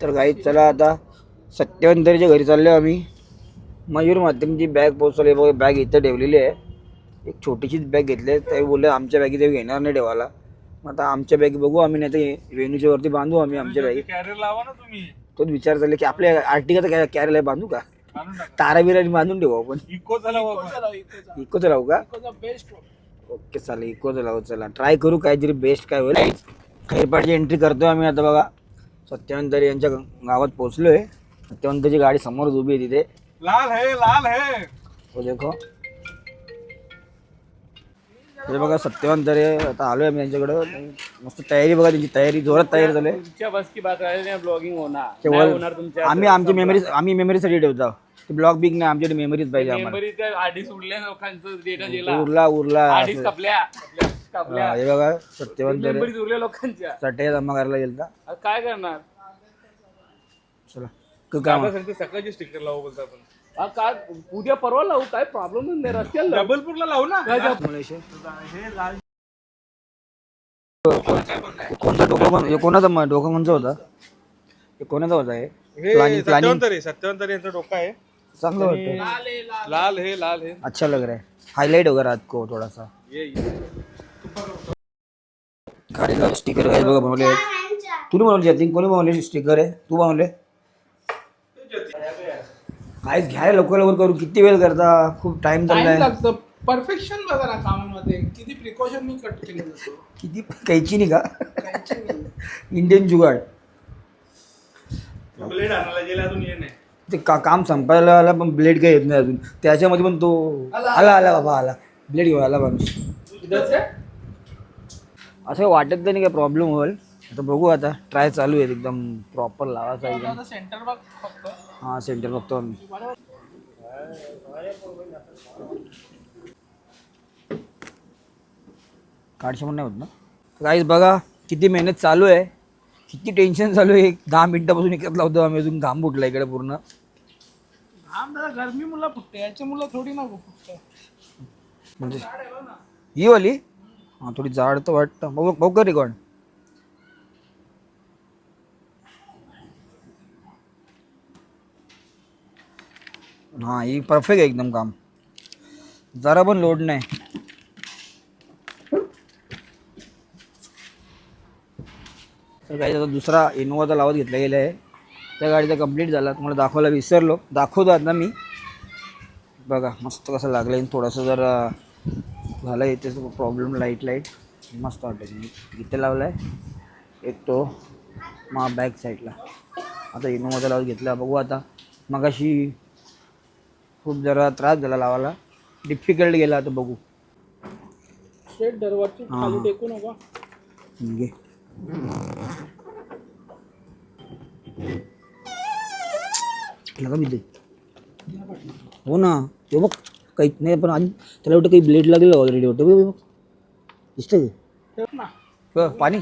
तर गाईत चला आता सत्यवंतरीच्या घरी चाललो आम्ही. मयूर माध्यमची बॅग पोचवली बघ. बॅग इथं ठेवलेली आहे. एक छोटीशीच बॅग घेतली. ते बोलले आमच्या बॅगी ते घेणार नाही ठेवायला. मग आता आमच्या बॅगी बघू आम्ही, नाही तर वेणूच्या वरती बांधू आम्ही आमच्या बॅगी. कॅरियर लावा ना तुम्ही. तोच विचार चालले की आपल्या आर्टिकाचा कॅरेला बांधू का, तारा बिरा बांधून ठेवू आपण. इकोचा इकोचं लावू का? ओके चालेल, इकोचं लावू. चला ट्राय करू काहीतरी बेस्ट काय होईल. खैरपाटची एंट्री करतोय आम्ही आता बघा. सत्यवंतरी यांच्या गावात पोहोचलोय. सत्यवंतची गाडी समोरच उभी आहे तिथे. लाल है लाल है. हो देखो, हे बघा सत्यवंतरी. आता आलोय आम्ही यांच्याकडं. मस्त तयारी बघा त्यांची, तयारी जोरात तयारी झाली. तुमच्या बस की बात आहे, ब्लॉगिंग होणार. आम्ही आमची मेमरीसाठी ठेवतो. ब्लॉग बिग नाही, आमच्याकडे मेमरीज पाहिजे आम्हाला. आधीच उरल्या लोकांचं डेटा दिला. उरला आधीच कपल्या. हे बघा सत्यवंतरी मेमरीज उरल्या लोकांच्या. चटई जमा करायला गेलता. आता काय करणार. चला काम सकाळची स्टिकर लावू बोलतो आपण. काय उद्या परवा लावू, काय प्रॉब्लेम नाही रस्त्याला. जबलपूरला लावू ना. कोणता डोकं, कोणाचा डोकं कोणचा होता, कोणाचा होता हे सत्यवंतरी यांचा डोका आहे. चांगलं वाटतं. लाल है लाल है. अच्छा लग रहा है. हाईलाइट होगा रात को थोड़ा सा. गाडीला स्टिकर आहे बघा बनवले. तू बनवले जतिन, कोणी बनवले स्टिकर आहे? तू बनवले. काहीच घ्याय लवकर लवकर करू. किती वेळ करता, खूप टाइम चाललाय. परफेक्शन बघा ना कामामध्ये, किती प्रिकॉशन मी कट केलं जातो. किती कैची नाही का, इंडियन जुगाड. ब्लेड आणायला गेला अजून ये नाही. ते काम संपायला आला पण ब्लेड काही येत नाही अजून. त्याच्यामध्ये पण तो आला बाबा आला. ब्लेड घेऊन आला माणूस. असं वाटत नाही काय प्रॉब्लेम होईल. आता बघू, आता ट्राय चालू आहे. एकदम प्रॉपर लावायचा एकदम. सेंटर बघ फक्त. हां सेंटर बघतो आम्ही. काढशे पण नाही होत ना. काहीच बघा किती मेहनत चालू आहे, किती टेन्शन चालू आहे. 10 मिनिटापासून एकच लावतो आम्ही, अजून घाम फुटला इकडे पूर्ण. घाम दादा गरमी मुलं फुटते, याची मुलं थोडी ना फुटते. म्हणजे ही वाली हां थोडी जाड तर वाटतं. बघू का रेकॉर्ड. हां ही परफेक्ट आहे एकदम. काम जरा पण लोड नाही. तर काही आता दुसरा इनोवाचा लावत घेतला गेला आहे. त्या गाडीचा कंप्लीट झाला. तुम्हाला दाखवायला विसरलो, दाखवतो आता मी. बघा मस्त कसं लागलं आहे. थोडंसं जर झालं इथे प्रॉब्लेम, लाईट मस्त वाटतं. इथे लावला आहे एक, तो मग बॅक साईडला. आता इनोवाचा लावत घेतला. बघू आता. मगाशी खूप जरा त्रास झाला लावायला, डिफिकल्ट गेला. आता बघू. शेट दरवाजची खाली टेकू नका. घे लगा मी दे. हो ना ते बघ काही नाही, पण आधी त्याला वाटतं काही ब्लेड लागेल ऑलरेडी वाटतं. बघ दिसतं का पाणी,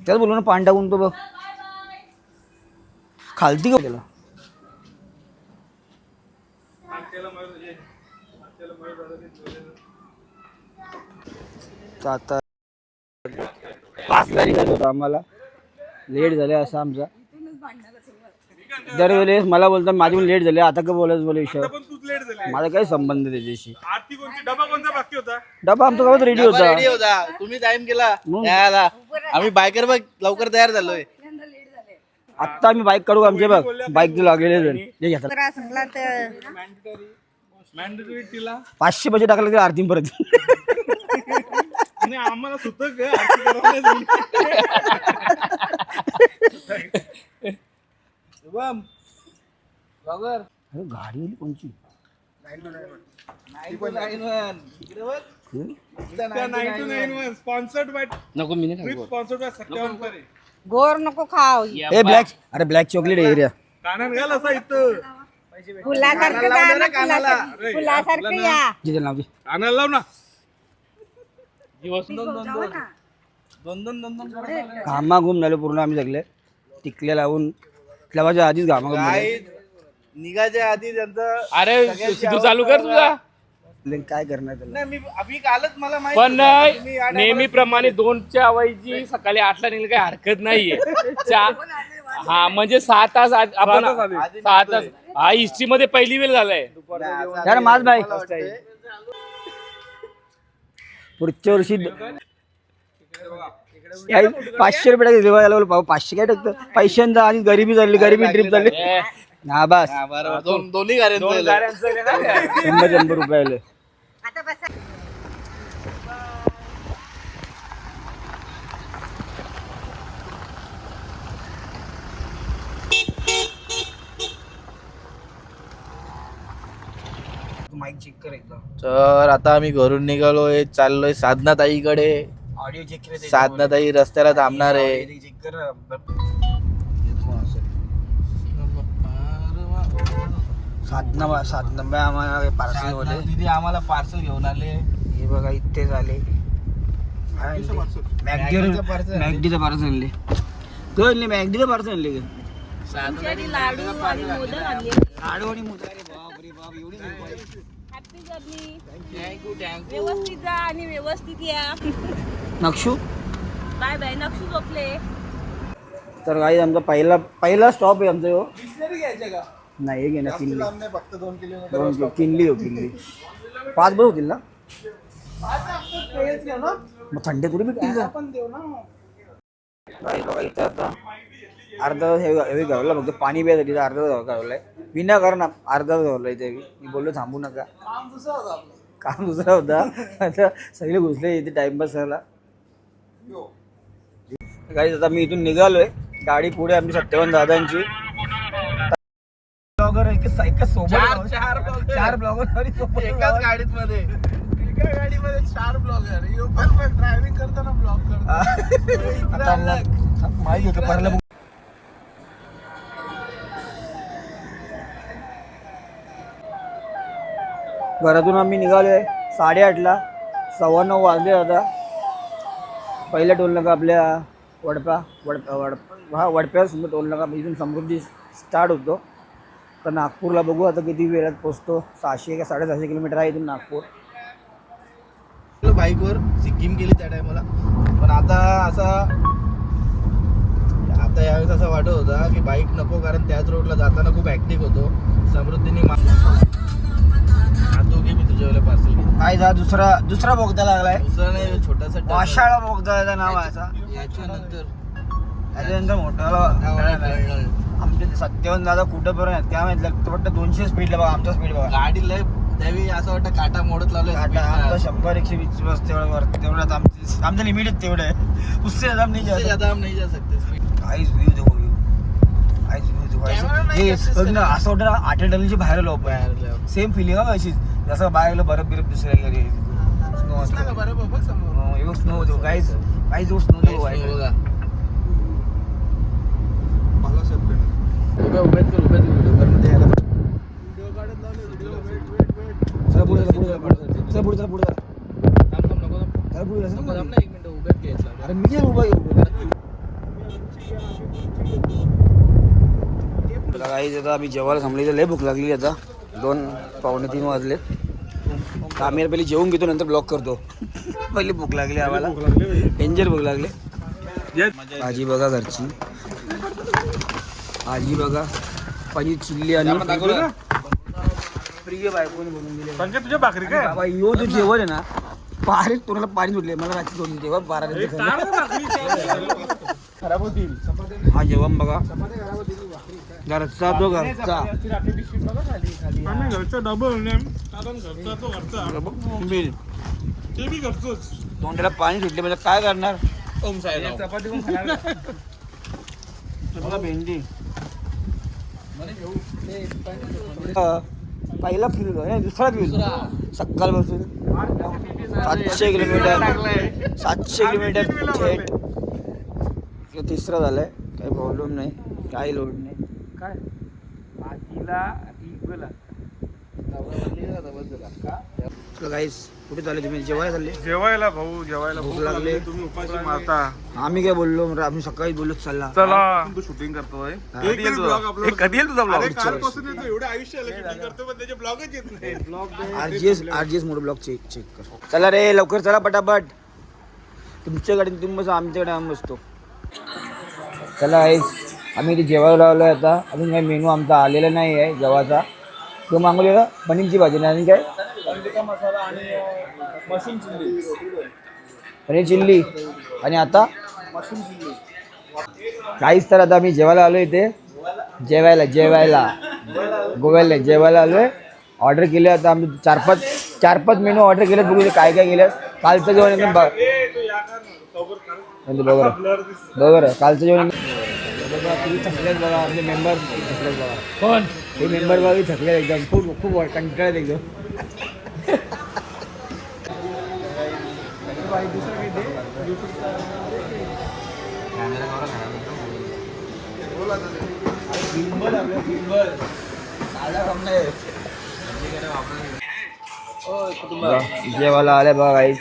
त्याच बोलू ना पाणी टाकून. तो बघ खालती का त्याला. आता आम्हाला लेट झाले असं आमचा दरवेळेस. मला बोलतात माझी पण लेट झाली. आता का बोलायचं बोला विषय, माझा काही संबंध त्याच्याशी. डबा आमच्या गावात रेडी होता. तुम्ही टाइम केला यायला. आम्ही बायकर बघ लवकर तयार झालोय. आत्ता आम्ही बाईक काढू. आमचे बघ बाईक लागलेले 500 पैसे टाकले तरी आरती परत. आम्हाला सुतक गाडी कोणची स्पॉन्सर्ड बाय नको मी नाही स्पॉन्सर्ड बाय सत्यवंतरी. गोर नको खाऊ. ए ब्लॅक, अरे ब्लॅक चॉकलेट एरिया. कानात घाल असा इथं. फुलासारखं या. जिथे नाव दे. कानाला लाव ना. घामाघूम झालो पूर्ण आम्ही सगळे. टिकल्या लावून लावायच्या आधीच घामाघूम झाले. निघायच्या आधी त्यांचं अरे तू चालू कर तुझा. काय करणार त्याला. नाही मी अभि कालच मला माहित पण होतं. तुम्ही या नेहमीप्रमाणे 2च्या ऐवजी सकाळी 8ला निघलं काही हरकत नाहीये. हा म्हणजे 6 तास आपण 6 तास हा हिस्ट्री मध्ये पहिली वेळ झालाय. यार माझ बाय पुढच्या वर्षी 500 रुपये टाकले बाबा. 500 काय टाकतं पैशांचा आणि गरिबी झाली, गरिबी ट्रिप झाली. हा बस हा, बरोबर. दोन्ही गाड्यांचं दोन झालं. गाड्यांचं आहे ना. 100 रुपये आले. आता बसा. माईक चेक कर एकदा. तर आता आम्ही घरून निघालोय, चाललोय साधना ताईकडे. ऑडिओ चेक कर. साधना ताई रस्त्याला थांबणार आहे. चेक कर. साधना बाई आम्हाला पार्सल होते. दीदी आम्हाला पार्सल घेऊन आले. हे बघा इथेच आले. मॅगडीचं पार्सल आणले. तो आणले मॅगडीचं पार्सल आणले का? लाडू आणि मोदक आणले. लाडू आणि मोदक. अरे बाप रे बाप, एवढी हॅपी जर्नी. व्यवस्थित जा आणि व्यवस्थित या. नक्षू. Bye bye. नक्षू झोपले. तर काही आमचा पहिला स्टॉप आहे आमचा. नाही हे घेणार किल्ली. फक्त 2 दोन किल्ली हो किल्ली. 5 बस होतील ना. मग थंडे थोडी भेटतील का? इथं आता अर्धा हे गावला फक्त पाणी प्यायसाठी अर्धा तास गावलाय. विनाकारण अर्धा तास गावला इथे. मी बोललो थांबू नका. काम दुसरा होता. आता सगळे घुसले इथे टाइमपास करायला. काही आता मी इथून निघालोय. गाडी पुढे आमची 57 दादांची. ब्लॉगर चार ब्लॉगर एकाच गाडीत मध्ये. एका गाडीमध्ये 4 ब्लॉगर. ड्रायव्हिंग करताना ब्लॉग करतो. माहिती होतं पहिला. घरातून आम्ही निघालोय 8:30ला. 9:15 वाजले आता. पहिल्या टोल नाका आपल्या वडप्या सुद्धा टोल नाका इथून समृद्धी स्टार्ट होतो. तर नागपूरला बघू आता किती वेळात पोचतो. 600 का 650 किलोमीटर आहे इथून नागपूर. बाईकवर सिक्कीम गेली त्या टायमाला. पण आता यावेळेस असं वाटत होता की बाईक नको, कारण त्याच रोडला जाताना खूप ऍक्टिव्ह होतो. समृद्धीने दोघे मी तुझ्यावेळेला पार्सल घेतलं. काय जा दुसरा बोगदा लागलाय. दुसरा नाही, छोटासा वाशाळा बोगदा नाव आहे असा. त्याच्यानंतर मोठा आमचे 57 दादा कुठं पर्यंत काय माहिती लागतं वाटतं. 200 स्पीडला बघा. आमचा स्पीड बघा. गाडी लय त्यावेळी असं वाटतं काटा मोडत लावलं. आमचा 100-120 बस तेवढ्यात आमचं लिमिट तेवढं आहे. उससे ज्यादा हम नहीं जा सकते. ज्यादा हम नहीं जा सकते. काहीच व्ह्यू देखो व्ह्यू. काहीच व्ह्यू देखो. हे बघ ना असं वाटतं आटेडलची बाहेर लोक सेम फिलिंग आहे अशीच. जसं बाहेर बरफ बिरफ दुसऱ्या स्नो असतं. एवढं स्नो होतो. काहीच स्नो देखो. अरे मी उभा काही आता आम्ही जेवायला थांबले. लय भूक लागली आता. 2-2:45 वाजले. आम्ही पहिले जेवून घेतो नंतर ब्लॉक करतो. पहिली भूक लागली आम्हाला. डेंजर भूक लागली. भाजी बघा घरची. भाजी बघा पनीर चिल्ली आणि प्रिय बायकोने बनवून दिले. पंकज तुझ्या भाकरी काय बाबा यो जो जेवण आहे ना पारे तोंडाला पाणी सुटले. मला रात्री दोन तेव्हा 12 खराब होतील. हा जेवण बघा घरचा तो घरचा. आम्ही घरचं डबल कारण घरचा तो घरचा बिल ते बी घरचंच. तोंडाला पाणी सुटले म्हणजे काय करणार. चपाती पण खाणार. बघा भेंडी. पहिला फिरू दुसरा फिरू सकाळपासून 700 किलोमीटर थेट. तिसरा झालाय. काही प्रॉब्लेम नाही. काही लोड नाही. काय भाजीला चला गाईस कुठे चालले तुम्ही जेवायला चालले जेवायला भाऊ जेवायला भूक लागली. तुम्ही उपाशी मारता आम्ही काय बोललो आम्ही सकाळी बोललो चालला चला तू शूटिंग करतोय कधी येईल तुझा ब्लॉग एवढे आयुष्य शूटिंग करतो पण त्याचे ब्लॉगच येत नाही आरजीएस मोड ब्लॉग चेक कर. चला रे लवकर चला पटापट. तुमच्या गाडीत तुम्ही बसा आमच्याकडे आम्ही बसतो. चला गाईस आम्ही इथे जेवायला लावलो आहे आता. अजून काही मेनू आमचा आलेला नाही आहे जेवाचा. तो मागवलेला पनीरची भाजी नाही आणि काय मसाला आणि मशरूम चिल्ली. पनीर चिल्ली आणि आता मशरूम चिल्ली. काहीच तर आता आम्ही जेवायला आलो इथे जेवायला गोव्याला जेवायला आलो आहे. ऑर्डर केले आता आम्ही चार पाच मेनू ऑर्डर केलेत. बघू काय काय केलं. कालचं जेवण एकदम बरोबर कालचं जेवण तुम्ही थकलेत बघा. आपले मेंबर थकलेत बघा. कोण हे मेंबर बघा थकले एकदम खूप कंटाळत एकदम. जेवायला आले बघा गाईस.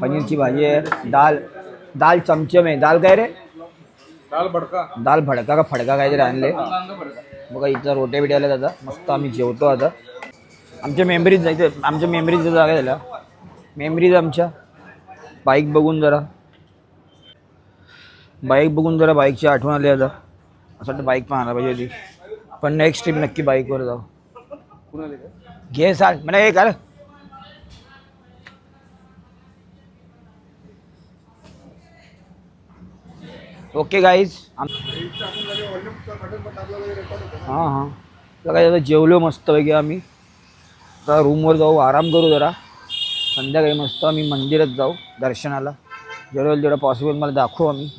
पनीरची भाजी आहे. दाल चमचम आहे. दाल काय रे दाल भडका का फडका काहीतरी आणले बघा. इथं रोटे बिटे आले आता मस्त. आम्ही जेवतो आता. आमच्या मेमरीज जायचं. आमच्या मेमरीजचं जागा झाला मेमरीज आमच्या. बाईक बघून जरा बाईकची आठवण आली आता. असं वाटतं बाईक पण आला पाहिजे होती. पण नेक्स्ट ट्रिप नक्की बाईकवर जाऊ. घे सांग मला हे कर. Okay guys. हां काय आता जेवलो मस्तपैकी आम्ही. आता रूमवर जाऊ आराम करू जरा. संध्याकाळी मस्त आम्ही मंदिरात जाऊ दर्शनाला. जेवढं पॉसिबल मला दाखवू आम्ही.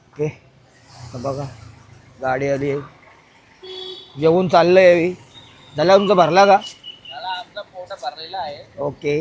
ओके बघा गाडी आली आहे. जेवून चाललं आहे. झाला तुमचा भरला का? आमचा पोटा भरलेला आहे. ओके